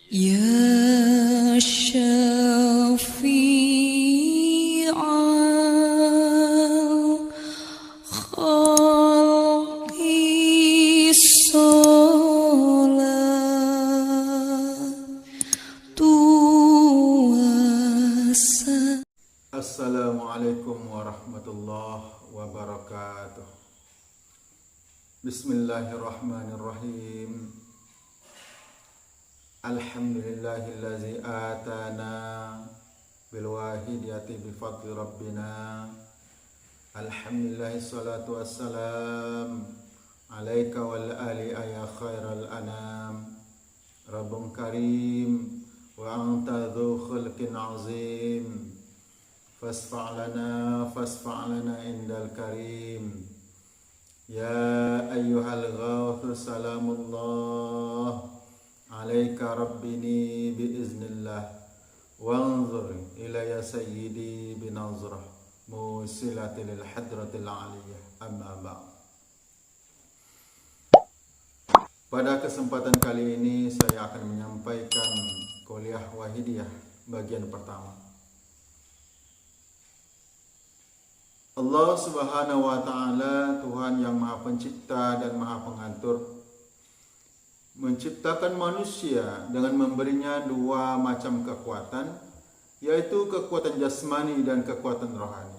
يا شفيع الخلق الصلاة والسلام. Assalamualaikum warahmatullahi wabarakatuh. Bismillahirrahmanirrahim. Alhamdulillahillazi atana bilwahidiyati bifadli rabbina. Alhamdulillahi salatu wassalam alaika wal ali ya khairal anam. Rabbun karim wa anta dhu khulqin azim. Fasfa'lana indal karim. Ya ayyuhal ghawthu salamullah alaika rabbini biiznillah wanzur ilaya sayyidi binazrah musilati lil hadratil aliyah amma ba'd. Pada kesempatan kali ini saya akan menyampaikan kuliah wahidiyah bagian pertama. Allah Subhanahu wa ta'ala, Tuhan yang Maha Pencipta dan Maha Pengatur, menciptakan manusia dengan memberinya dua macam kekuatan, yaitu kekuatan jasmani dan kekuatan rohani,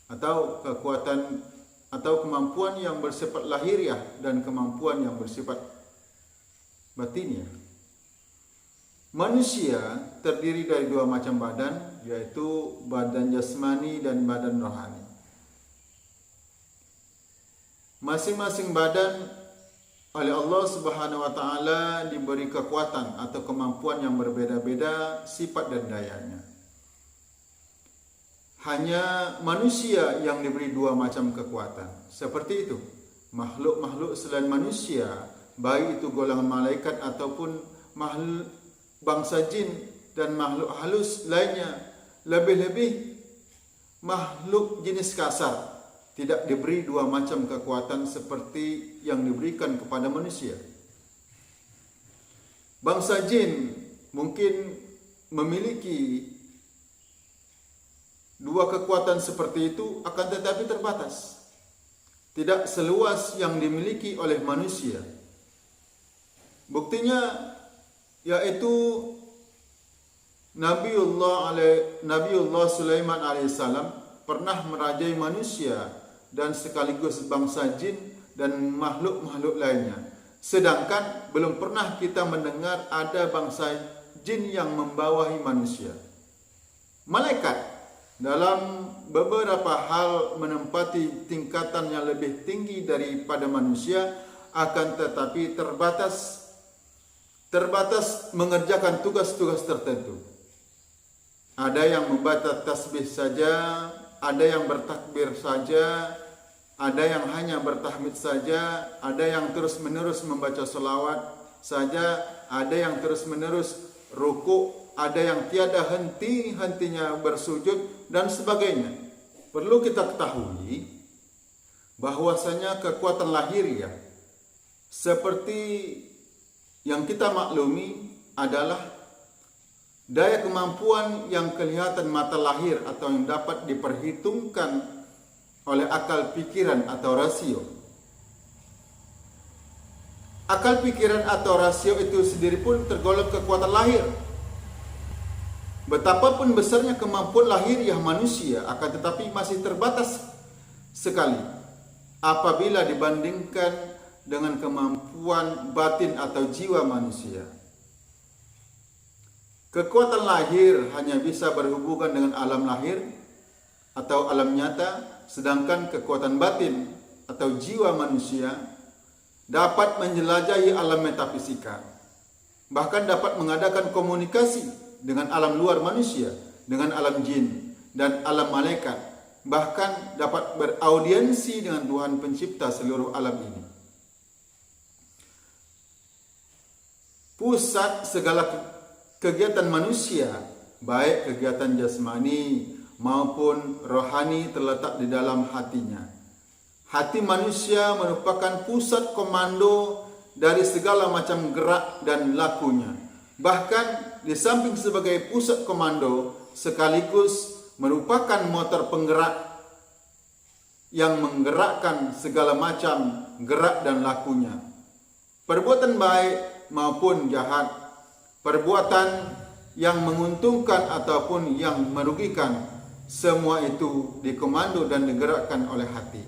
atau kekuatan atau kemampuan yang bersifat lahiriah dan kemampuan yang bersifat batiniah. Manusia terdiri dari dua macam badan, yaitu badan jasmani dan badan rohani. Masing-masing badan oleh Allah Subhanahu wa ta'ala diberi kekuatan atau kemampuan yang berbeda-beda sifat dan dayanya. Hanya manusia yang diberi dua macam kekuatan. Seperti itu, makhluk-makhluk selain manusia, baik itu golongan malaikat ataupun makhluk bangsa jin dan makhluk halus lainnya, lebih-lebih makhluk jenis kasar, tidak diberi dua macam kekuatan seperti yang diberikan kepada manusia. Bangsa jin mungkin memiliki dua kekuatan seperti itu, akan tetapi terbatas, tidak seluas yang dimiliki oleh manusia. Buktinya yaitu Nabiullah Sulaiman alaihissalam pernah merajai manusia dan sekaligus bangsa jin dan makhluk-makhluk lainnya. Sedangkan belum pernah kita mendengar ada bangsa jin yang membawahi manusia. Malaikat dalam beberapa hal menempati tingkatan yang lebih tinggi daripada manusia, akan tetapi terbatas mengerjakan tugas-tugas tertentu. Ada yang membaca tasbih saja, ada yang bertakbir saja, ada yang hanya bertahmid saja, ada yang terus-menerus membaca selawat saja, ada yang terus-menerus ruku, ada yang tiada henti-hentinya bersujud dan sebagainya. Perlu kita ketahui bahwasanya kekuatan lahiriah seperti yang kita maklumi adalah daya kemampuan yang kelihatan mata lahir atau yang dapat diperhitungkan oleh akal pikiran atau rasio. Akal pikiran atau rasio itu sendiri pun tergolong kekuatan lahir. Betapapun besarnya kemampuan lahiriah manusia, akan tetapi masih terbatas sekali apabila dibandingkan dengan kemampuan batin atau jiwa manusia. Kekuatan lahir hanya bisa berhubungan dengan alam lahir atau alam nyata, sedangkan kekuatan batin atau jiwa manusia dapat menjelajahi alam metafisika, bahkan dapat mengadakan komunikasi dengan alam luar manusia, dengan alam jin dan alam malaikat, bahkan dapat beraudiensi dengan Tuhan pencipta seluruh alam ini. Pusat segala kegiatan manusia, baik kegiatan jasmani maupun rohani, terletak di dalam hatinya. Hati manusia merupakan pusat komando dari segala macam gerak dan lakunya. Bahkan di samping sebagai pusat komando, sekaligus merupakan motor penggerak yang menggerakkan segala macam gerak dan lakunya. Perbuatan baik maupun jahat, perbuatan yang menguntungkan ataupun yang merugikan, semua itu dikomando dan digerakkan oleh hati.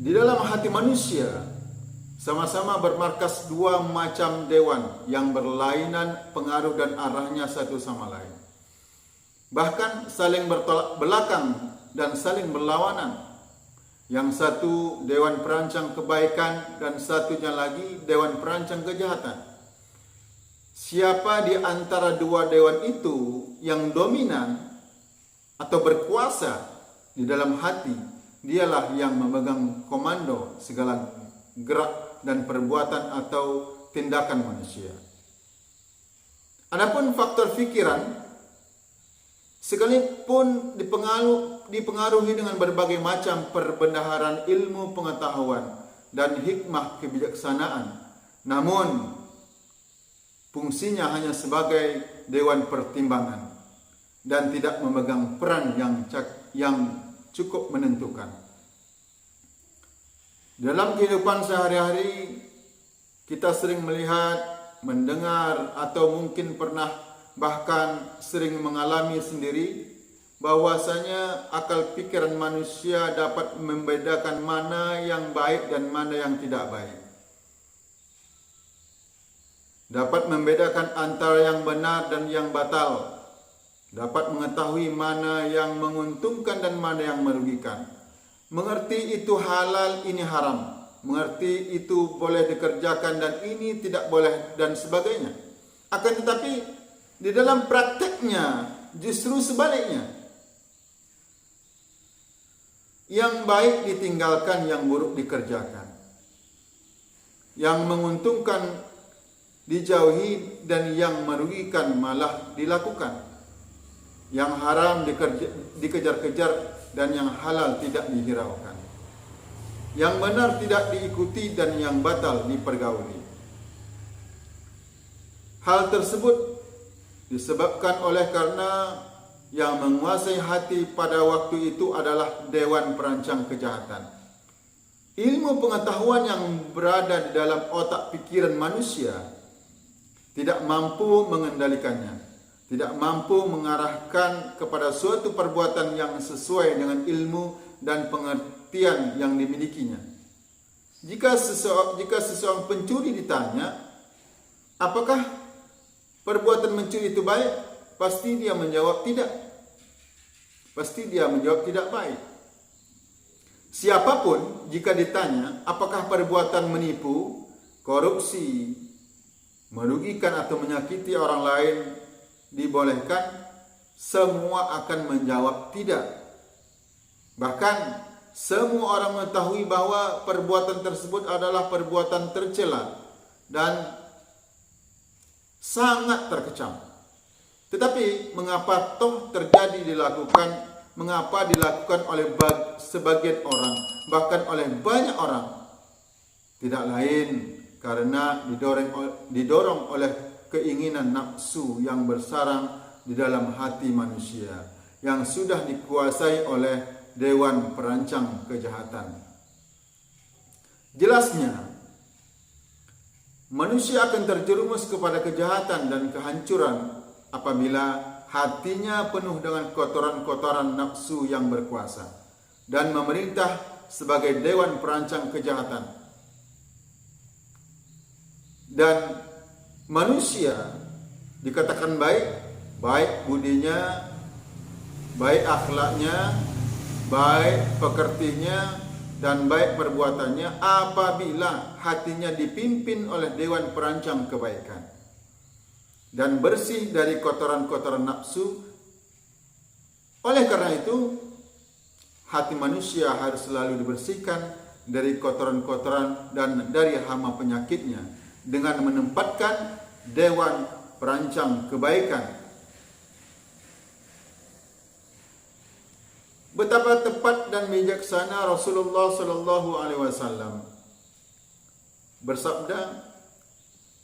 Di dalam hati manusia sama-sama bermarkas dua macam dewan yang berlainan pengaruh dan arahnya satu sama lain. Bahkan saling bertolak belakang dan saling berlawanan. Yang satu dewan perancang kebaikan dan satunya lagi dewan perancang kejahatan. Siapa di antara dua dewan itu yang dominan atau berkuasa di dalam hati, dialah yang memegang komando segala gerak dan perbuatan atau tindakan manusia. Adapun faktor fikiran, sekalipun dipengaruhi dengan berbagai macam perbendaharaan ilmu pengetahuan dan hikmah kebijaksanaan, namun fungsinya hanya sebagai dewan pertimbangan dan tidak memegang peran yang cukup menentukan. Dalam kehidupan sehari-hari, kita sering melihat, mendengar, atau mungkin pernah bahkan sering mengalami sendiri bahwasanya akal pikiran manusia dapat membedakan mana yang baik dan mana yang tidak baik. Dapat membedakan antara yang benar dan yang batal. Dapat mengetahui mana yang menguntungkan dan mana yang merugikan. Mengerti itu halal, ini haram. Mengerti itu boleh dikerjakan dan ini tidak boleh dan sebagainya. Akan tetapi di dalam prakteknya justru sebaliknya. Yang baik ditinggalkan, yang buruk dikerjakan. Yang menguntungkan dijauhi dan yang merugikan malah dilakukan. Yang haram dikejar-kejar dan yang halal tidak dihiraukan. Yang benar tidak diikuti dan yang batal dipergauli. Hal tersebut disebabkan oleh karena yang menguasai hati pada waktu itu adalah dewan perancang kejahatan. Ilmu pengetahuan yang berada di dalam otak pikiran manusia tidak mampu mengendalikannya, tidak mampu mengarahkan kepada suatu perbuatan yang sesuai dengan ilmu dan pengertian yang dimilikinya. Jika seseorang pencuri ditanya, apakah perbuatan mencuri itu baik? Pasti dia menjawab tidak. Pasti dia menjawab tidak baik. Siapapun jika ditanya, apakah perbuatan menipu, korupsi, merugikan atau menyakiti orang lain dibolehkan, semua akan menjawab tidak. Bahkan semua orang mengetahui bahwa perbuatan tersebut adalah perbuatan tercela dan sangat terkecam. Tetapi mengapa toh mengapa dilakukan oleh sebagian orang, bahkan oleh banyak orang? Tidak lain karena didorong oleh keinginan nafsu yang bersarang di dalam hati manusia yang sudah dikuasai oleh dewan perancang kejahatan. Jelasnya, manusia akan terjerumus kepada kejahatan dan kehancuran apabila hatinya penuh dengan kotoran-kotoran nafsu yang berkuasa dan memerintah sebagai dewan perancang kejahatan. Dan manusia dikatakan baik budinya, baik akhlaknya, baik pekertinya, dan baik perbuatannya apabila hatinya dipimpin oleh dewan perancang kebaikan dan bersih dari kotoran-kotoran nafsu. Oleh karena itu, hati manusia harus selalu dibersihkan dari kotoran-kotoran dan dari hama penyakitnya dengan menempatkan dewan perancang kebaikan. Betapa tepat dan bijaksana Rasulullah sallallahu alaihi wasallam bersabda,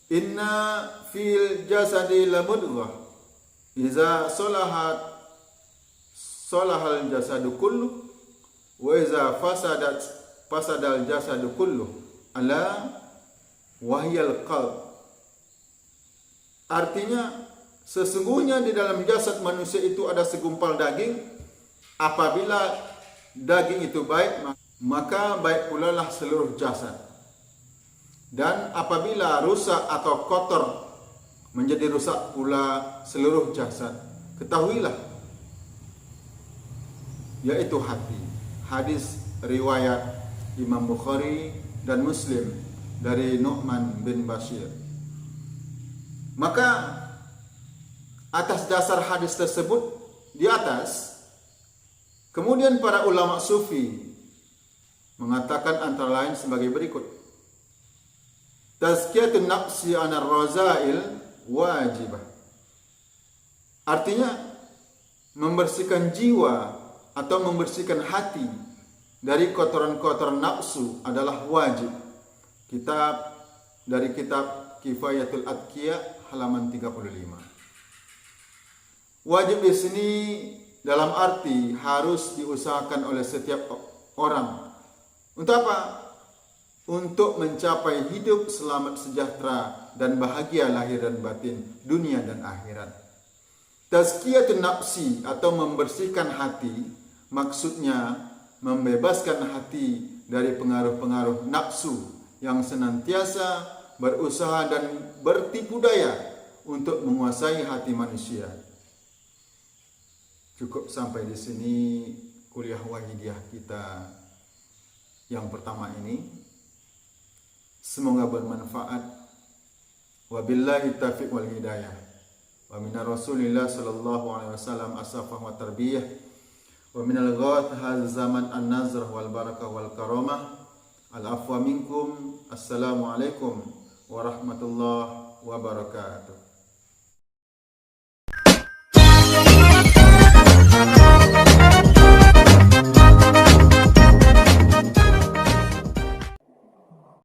Inna fil jasadi lamudghah iza solahal jasadu kullu wa iza fasadal jasadu kullu ala wahyal qalb. Artinya sesungguhnya di dalam jasad manusia itu ada segumpal daging. Apabila daging itu baik, maka baik pula lah seluruh jasad. Dan apabila rusak atau kotor, menjadi rusak pula seluruh jasad. Ketahuilah, yaitu hati. Hadis riwayat Imam Bukhari dan Muslim dari Nu'man bin Bashir. Maka atas dasar hadis tersebut di atas, kemudian para ulama sufi mengatakan antara lain sebagai berikut. Tazkiyatun nafsi anar razail wajibah. Artinya membersihkan jiwa atau membersihkan hati dari kotoran-kotoran nafsu adalah wajib. Dari kitab Kifayatul Atqiya halaman 35. Wajib di sini dalam arti harus diusahakan oleh setiap orang. Untuk apa? Untuk mencapai hidup selamat sejahtera dan bahagia lahir dan batin, dunia dan akhirat. Tazkiyatun nafsi atau membersihkan hati, maksudnya membebaskan hati dari pengaruh-pengaruh nafsu yang senantiasa berusaha dan bertipu daya untuk menguasai hati manusia. Cukup sampai di sini kuliah wahidiyah kita yang pertama ini. Semoga bermanfaat. Wabillahi taufiq wal hidayah. Wa minar Rasulillah sallallahu alaihi wasallam asafah wa tarbiyah. Wa minal ghath hadzal zaman an-nazr wal barakah wal karamah. Al-afwa minkum. Assalamualaikum warahmatullahi wabarakatuh.